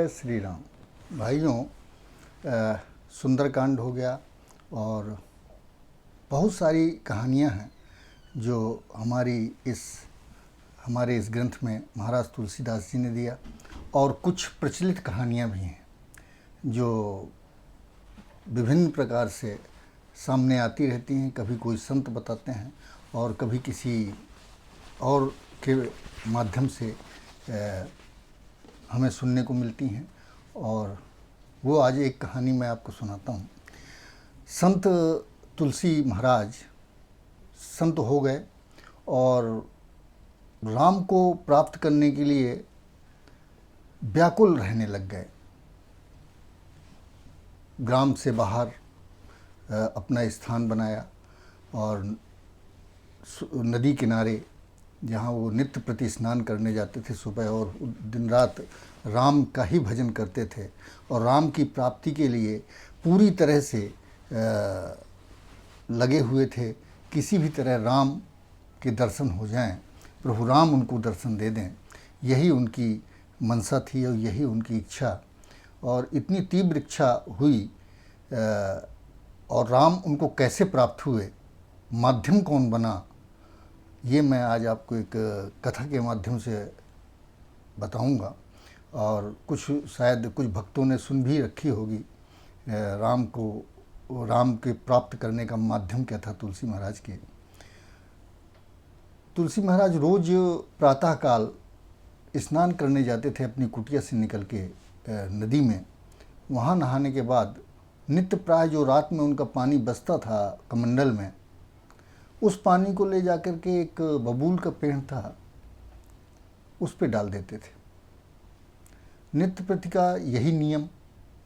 जय श्री राम। भाइयों, सुंदरकांड हो गया और बहुत सारी कहानियाँ हैं जो हमारे इस ग्रंथ में महाराज तुलसीदास जी ने दिया, और कुछ प्रचलित कहानियाँ भी हैं जो विभिन्न प्रकार से सामने आती रहती हैं। कभी कोई संत बताते हैं और कभी किसी और के माध्यम से हमें सुनने को मिलती हैं। और वो आज एक कहानी मैं आपको सुनाता हूँ। संत तुलसी महाराज संत हो गए और राम को प्राप्त करने के लिए व्याकुल रहने लग गए। ग्राम से बाहर अपना स्थान बनाया और नदी किनारे, जहाँ वो नित्य प्रति स्नान करने जाते थे सुबह, और दिन रात राम का ही भजन करते थे और राम की प्राप्ति के लिए पूरी तरह से लगे हुए थे। किसी भी तरह राम के दर्शन हो जाएं, प्रभु राम उनको दर्शन दे दें, यही उनकी मनसा थी और यही उनकी इच्छा। और इतनी तीव्र इच्छा हुई, और राम उनको कैसे प्राप्त हुए, माध्यम कौन बना, ये मैं आज आपको एक कथा के माध्यम से बताऊंगा। और शायद कुछ भक्तों ने सुन भी रखी होगी। राम के प्राप्त करने का माध्यम क्या था तुलसी महाराज के। तुलसी महाराज रोज प्रातःकाल स्नान करने जाते थे अपनी कुटिया से निकल के नदी में। वहाँ नहाने के बाद नित्य प्राय जो रात में उनका पानी बसता था कमंडल में, उस पानी को ले जाकर के एक बबूल का पेड़ था, उस पे डाल देते थे। नित्य प्रति का यही नियम,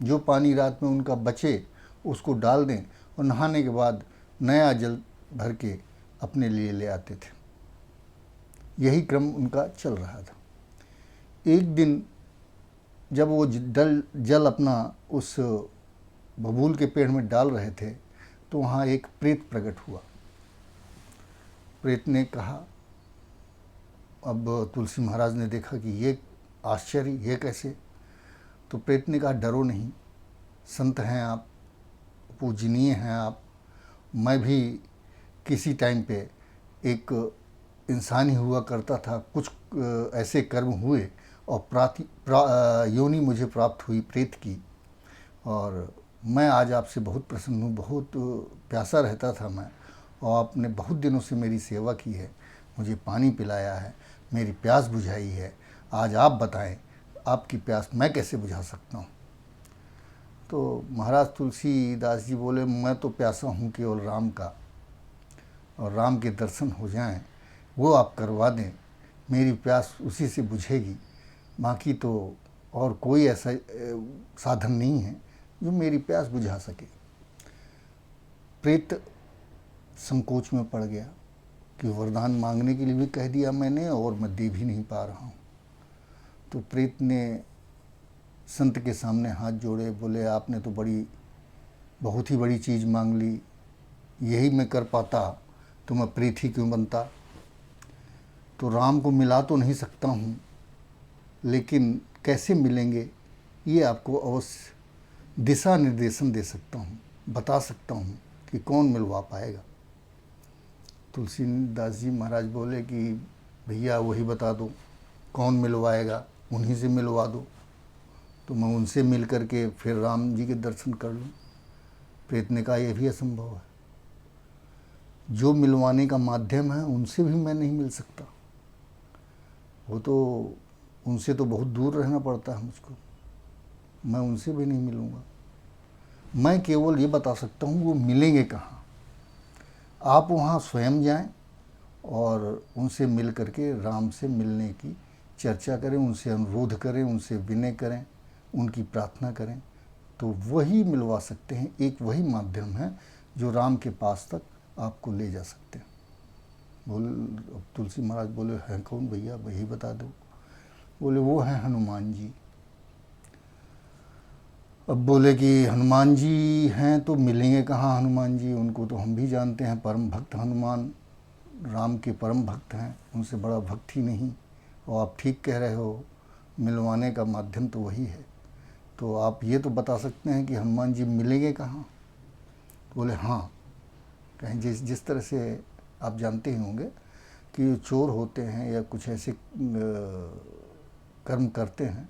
जो पानी रात में उनका बचे उसको डाल दें और नहाने के बाद नया जल भर के अपने लिए ले आते थे। यही क्रम उनका चल रहा था। एक दिन जब वो जल अपना उस बबूल के पेड़ में डाल रहे थे तो वहाँ एक प्रेत प्रकट हुआ। प्रेत ने कहा, अब तुलसी महाराज ने देखा कि ये आश्चर्य, ये कैसे। तो प्रेत ने कहा, डरो नहीं, संत हैं आप, पूजनीय हैं आप। मैं भी किसी टाइम पे एक इंसान ही हुआ करता था, कुछ ऐसे कर्म हुए और योनि मुझे प्राप्त हुई प्रेत की, और मैं आज आपसे बहुत प्रसन्न हूँ। बहुत प्यासा रहता था मैं, और आपने बहुत दिनों से मेरी सेवा की है, मुझे पानी पिलाया है, मेरी प्यास बुझाई है। आज आप बताएं, आपकी प्यास मैं कैसे बुझा सकता हूँ। तो महाराज तुलसीदास जी बोले, मैं तो प्यासा हूँ केवल राम का, और राम के दर्शन हो जाएं, वो आप करवा दें, मेरी प्यास उसी से बुझेगी। बाकी तो और कोई ऐसा साधन नहीं है जो मेरी प्यास बुझा सके। प्रेत संकोच में पड़ गया कि वरदान मांगने के लिए भी कह दिया मैंने और मैं दे भी नहीं पा रहा हूँ। तो प्रेत ने संत के सामने हाथ जोड़े, बोले, आपने तो बहुत ही बड़ी चीज़ मांग ली, यही मैं कर पाता तो मैं प्रेत ही क्यों बनता। तो राम को मिला तो नहीं सकता हूँ, लेकिन कैसे मिलेंगे ये आपको अवश्य दिशा निर्देशन दे सकता हूँ, बता सकता हूँ कि कौन मिलवा पाएगा। तुलसीदास जी महाराज बोले कि भैया वही बता दो, कौन मिलवाएगा, उन्हीं से मिलवा दो, तो मैं उनसे मिल करके फिर राम जी के दर्शन कर लूँ। प्रेत ने कहा, यह भी असंभव है, जो मिलवाने का माध्यम है उनसे भी मैं नहीं मिल सकता, वो तो उनसे तो बहुत दूर रहना पड़ता है मुझको, मैं उनसे भी नहीं मिलूँगा। मैं केवल ये बता सकता हूँ वो मिलेंगे कहाँ। आप वहाँ स्वयं जाएं और उनसे मिल करके राम से मिलने की चर्चा करें, उनसे अनुरोध करें, उनसे विनय करें, उनकी प्रार्थना करें, तो वही मिलवा सकते हैं। एक वही माध्यम है जो राम के पास तक आपको ले जा सकते हैं। तुलसी महाराज बोले, हैं कौन भैया, वही बता दो। बोले, वो हैं हनुमान जी। अब बोले कि हनुमान जी हैं तो मिलेंगे कहाँ हनुमान जी, उनको तो हम भी जानते हैं, परम भक्त हनुमान राम के परम भक्त हैं, उनसे बड़ा भक्त ही नहीं। और आप ठीक कह रहे हो, मिलवाने का माध्यम तो वही है। तो आप ये तो बता सकते हैं कि हनुमान जी मिलेंगे कहाँ? तो बोले हाँ, कहीं जिस जिस तरह से आप जानते ही होंगे कि चोर होते हैं या कुछ ऐसे कर्म करते हैं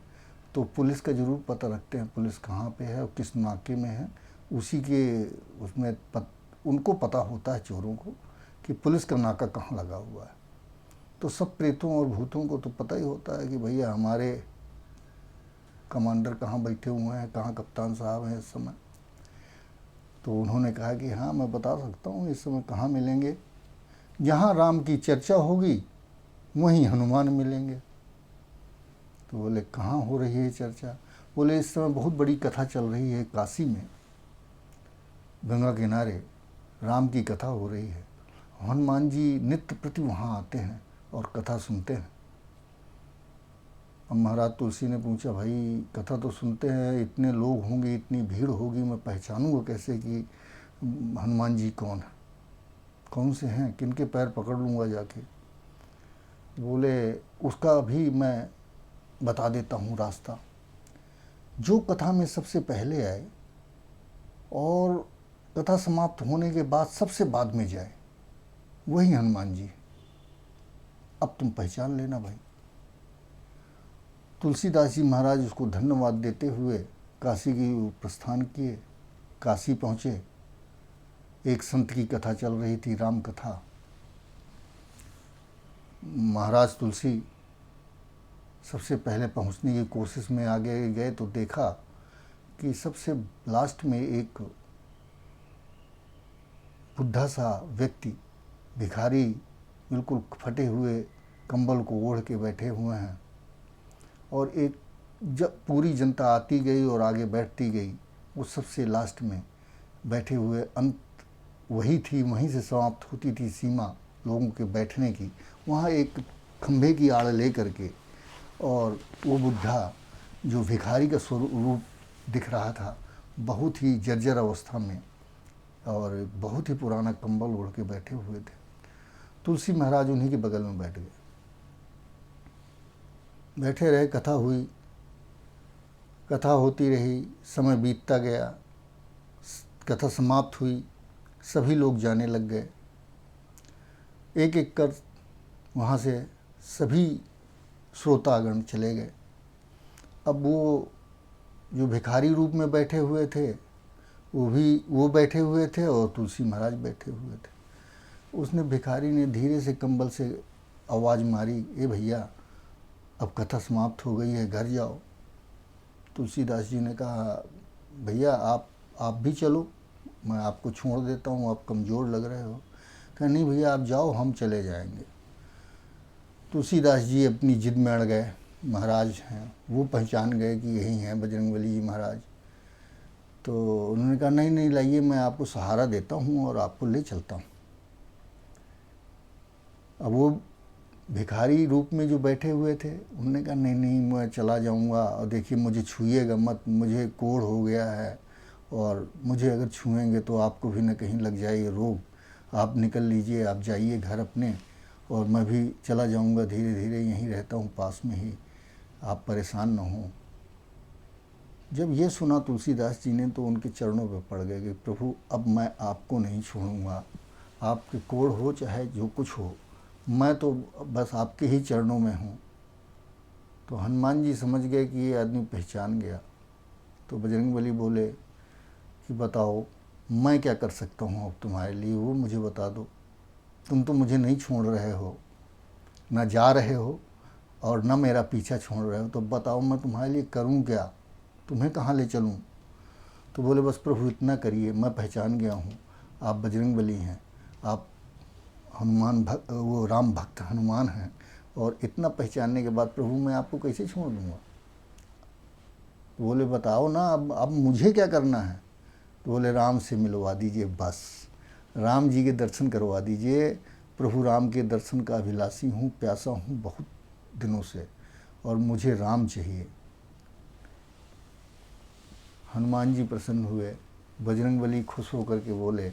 तो पुलिस का ज़रूर पता रखते हैं, पुलिस कहाँ पे है और किस नाके में है, उसी के उसमें उनको पता होता है चोरों को कि पुलिस का नाका कहाँ लगा हुआ है। तो सब प्रेतों और भूतों को तो पता ही होता है कि भैया हमारे कमांडर कहाँ बैठे हुए हैं, कहाँ कप्तान साहब हैं इस समय। तो उन्होंने कहा कि हाँ मैं बता सकता हूँ इस समय कहाँ मिलेंगे, जहाँ राम की चर्चा होगी वहीं हनुमान मिलेंगे। तो बोले कहाँ हो रही है चर्चा? बोले इस समय बहुत बड़ी कथा चल रही है काशी में, गंगा किनारे राम की कथा हो रही है। हनुमान जी नित्य प्रति वहाँ आते हैं और कथा सुनते हैं। अब महाराज तुलसी ने पूछा, भाई कथा तो सुनते हैं, इतने लोग होंगे, इतनी भीड़ होगी, मैं पहचानूंगा कैसे कि हनुमान जी कौन है, कौन से हैं, किनके पैर पकड़ लूँगा जाके? बोले उसका भी मैं बता देता हूँ रास्ता। जो कथा में सबसे पहले आए और कथा समाप्त होने के बाद सबसे बाद में जाए वही हनुमान जी। अब तुम पहचान लेना भाई। तुलसीदास जी महाराज उसको धन्यवाद देते हुए काशी की प्रस्थान किए। काशी पहुँचे, एक संत की कथा चल रही थी, राम कथा। महाराज तुलसी सबसे पहले पहुंचने की कोशिश में आगे गए तो देखा कि सबसे लास्ट में एक बुढ़ा सा व्यक्ति, भिखारी, बिल्कुल फटे हुए कंबल को ओढ़ के बैठे हुए हैं। और एक जब पूरी जनता आती गई और आगे बैठती गई, वो सबसे लास्ट में बैठे हुए, अंत वही थी, वहीं से समाप्त होती थी सीमा लोगों के बैठने की। वहाँ एक खंभे की आड़ ले करके और वो बुढ़ा जो भिखारी का स्वरूप दिख रहा था, बहुत ही जर्जर अवस्था में और बहुत ही पुराना कंबल ओढ़ के बैठे हुए थे। तुलसी महाराज उन्हीं के बगल में बैठ गए, बैठे रहे। कथा हुई, कथा होती रही, समय बीतता गया, कथा समाप्त हुई, सभी लोग जाने लग गए। एक एक कर वहाँ से सभी श्रोतागण चले गए। अब वो जो भिखारी रूप में बैठे हुए थे वो बैठे हुए थे और तुलसी महाराज बैठे हुए थे। उसने भिखारी ने धीरे से कंबल से आवाज़ मारी, ए भैया अब कथा समाप्त हो गई है, घर जाओ। तुलसीदास जी ने कहा, भैया आप भी चलो, मैं आपको छोड़ देता हूँ, आप कमज़ोर लग रहे हो। कहा नहीं भैया आप जाओ, हम चले जाएंगे। तुलसीदास जी अपनी जिद में अड़ गए। महाराज हैं, वो पहचान गए कि यही हैं बजरंगबली जी महाराज। तो उन्होंने कहा नहीं नहीं लाइए, मैं आपको सहारा देता हूँ और आपको ले चलता हूँ। अब वो भिखारी रूप में जो बैठे हुए थे, उन्होंने कहा नहीं नहीं मैं चला जाऊँगा, और देखिए मुझे छुइएगा मत, मुझे कोढ़ हो गया है और मुझे अगर छुएंगे तो आपको भी न कहीं लग जाए ये रोग, आप निकल लीजिए, आप जाइए घर अपने, और मैं भी चला जाऊँगा, धीरे धीरे यहीं रहता हूँ पास में ही, आप परेशान न हों। जब ये सुना तुलसीदास जी ने तो उनके चरणों पर पड़ गए कि प्रभु अब मैं आपको नहीं छोड़ूंगा, आपके कोढ़ हो चाहे जो कुछ हो, मैं तो बस आपके ही चरणों में हूँ। तो हनुमान जी समझ गए कि ये आदमी पहचान गया। तो बजरंगबली बोले कि बताओ मैं क्या कर सकता हूँ अब तुम्हारे लिए, वो मुझे बता दो। तुम तो मुझे नहीं छोड़ रहे हो, ना जा रहे हो और न मेरा पीछा छोड़ रहे हो, तो बताओ मैं तुम्हारे लिए करूं क्या, तुम्हें कहाँ ले चलूं? तो बोले बस प्रभु इतना करिए, मैं पहचान गया हूँ आप बजरंगबली हैं, आप हनुमान भक्त, वो राम भक्त हनुमान हैं, और इतना पहचानने के बाद प्रभु मैं आपको कैसे छोड़ दूँगा? तो बोले बताओ ना अब मुझे क्या करना है? तो बोले राम से मिलवा दीजिए, बस राम जी के दर्शन करवा दीजिए। प्रभु राम के दर्शन का अभिलाषी हूँ, प्यासा हूँ बहुत दिनों से, और मुझे राम चाहिए। हनुमान जी प्रसन्न हुए। बजरंगबली खुश होकर के बोले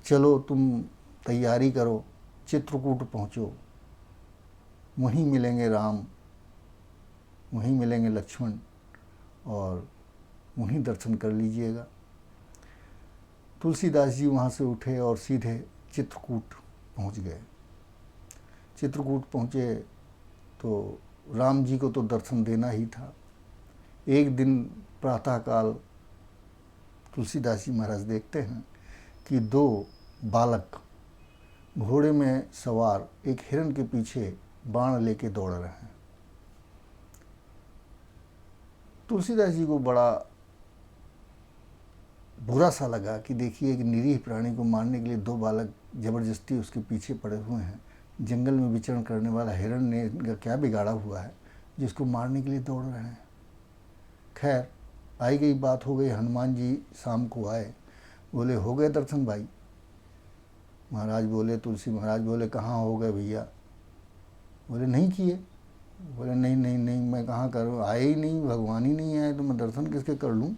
चलो तुम तैयारी करो, चित्रकूट पहुँचो, वहीं मिलेंगे राम, वहीं मिलेंगे लक्ष्मण, और वहीं दर्शन कर लीजिएगा। तुलसीदास जी वहाँ से उठे और सीधे चित्रकूट पहुँच गए। चित्रकूट पहुँचे तो राम जी को तो दर्शन देना ही था। एक दिन प्रातःकाल तुलसीदास जी महाराज देखते हैं कि दो बालक घोड़े में सवार एक हिरण के पीछे बाण लेके दौड़ रहे हैं। तुलसीदास जी को बड़ा बुरा सा लगा कि देखिए एक निरीह प्राणी को मारने के लिए दो बालक जबरदस्ती उसके पीछे पड़े हुए हैं। जंगल में विचरण करने वाला हिरण ने इनका क्या बिगाड़ा हुआ है जिसको मारने के लिए दौड़ रहे हैं। खैर आई गई बात हो गई। हनुमान जी शाम को आए, बोले हो गए दर्शन भाई? महाराज बोले, तुलसी महाराज बोले कहाँ हो गए भैया? बोले नहीं किए। बोले नहीं नहीं नहीं, मैं कहाँ करूँ, आए ही नहीं, भगवान ही नहीं आए तो मैं दर्शन किसके कर लूँ?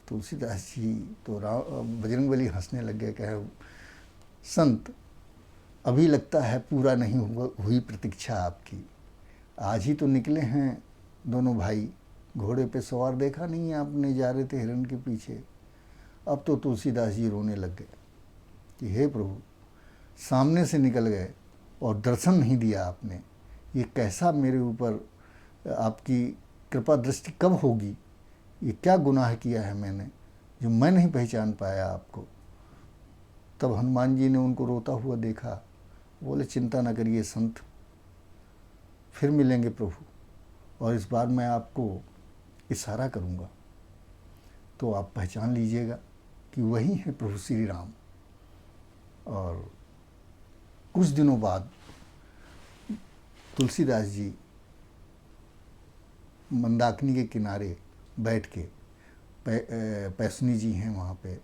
तुलसीदास जी तो बजरंगबली हंसने लग गए, कहे संत अभी लगता है पूरा नहीं हुई प्रतीक्षा आपकी। आज ही तो निकले हैं दोनों भाई, घोड़े पे सवार देखा नहीं है आपने, जा रहे थे हिरण के पीछे। अब तो तुलसीदास जी रोने लग गए कि हे प्रभु, सामने से निकल गए और दर्शन नहीं दिया आपने। ये कैसा मेरे ऊपर आपकी कृपा दृष्टि कब होगी? ये क्या गुनाह किया है मैंने जो मैं नहीं पहचान पाया आपको? तब हनुमान जी ने उनको रोता हुआ देखा। बोले चिंता न करिए संत, फिर मिलेंगे प्रभु, और इस बार मैं आपको इशारा करूँगा तो आप पहचान लीजिएगा कि वही है प्रभु श्री राम। और कुछ दिनों बाद तुलसीदास जी मंदाकिनी के किनारे बैठ के, पैसनी जी हैं वहाँ पे,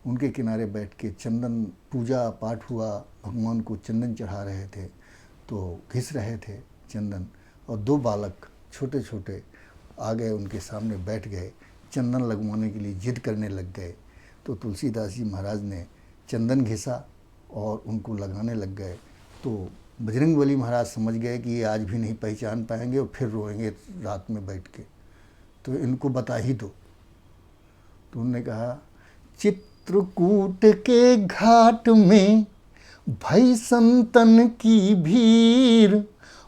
उनके किनारे बैठ के चंदन पूजा पाठ हुआ, भगवान को चंदन चढ़ा रहे थे, तो घिस रहे थे चंदन, और दो बालक छोटे छोटे आ गए उनके सामने बैठ गए, चंदन लगवाने के लिए जिद करने लग गए। तो तुलसीदास जी महाराज ने चंदन घिसा और उनको लगाने लग गए। तो बजरंगबली महाराज समझ गए कि ये आज भी नहीं पहचान पाएंगे और फिर रोएंगे रात में बैठ के, तो इनको बता ही दो। तो उन्होंने कहा चित्रकूट के घाट में भई संतन की भीड़,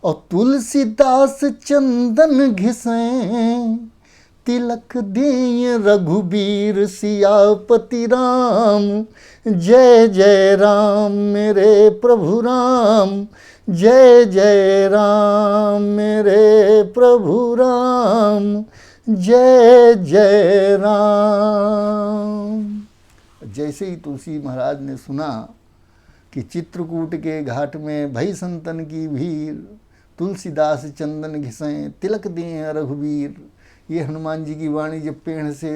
और तुलसीदास चंदन घिसें, तिलक दें रघुबीर सियापति राम। जय जय राम मेरे प्रभु राम, जय जय राम मेरे प्रभु राम, जय जय राम। जैसे ही तुलसी महाराज ने सुना कि चित्रकूट के घाट में भई संतन की भीड़, तुलसीदास चंदन घिसें, तिलक दें रघुबीर, ये हनुमान जी की वाणी जब पेड़ से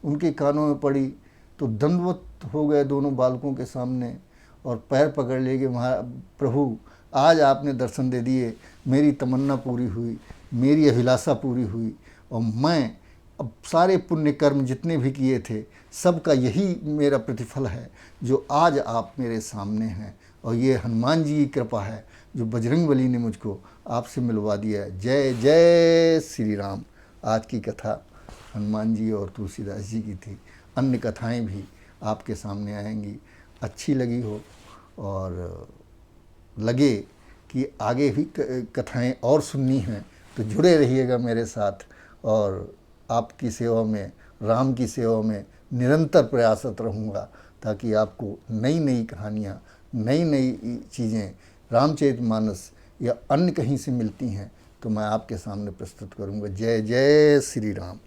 उनके कानों में पड़ी तो दंडवत हो गए दोनों बालकों के सामने और पैर पकड़ ले गए। प्रभु आज आपने दर्शन दे दिए, मेरी तमन्ना पूरी हुई, मेरी अभिलाषा पूरी हुई, और मैं अब सारे पुण्य कर्म जितने भी किए थे सबका यही मेरा प्रतिफल है जो आज आप मेरे सामने हैं, और ये हनुमान जी की कृपा है जो बजरंगबली ने मुझको आपसे मिलवा दिया है। जय जय श्री राम। आज की कथा हनुमान जी और तुलसीदास जी की थी। अन्य कथाएं भी आपके सामने आएंगी। अच्छी लगी हो और लगे कि आगे भी कथाएं और सुननी हैं तो जुड़े रहिएगा मेरे साथ, और आपकी सेवा में, राम की सेवा में निरंतर प्रयासरत रहूँगा, ताकि आपको नई नई कहानियाँ, नई नई चीज़ें रामचरितमानस या अन्य कहीं से मिलती हैं तो मैं आपके सामने प्रस्तुत करूँगा। जय जय श्री राम।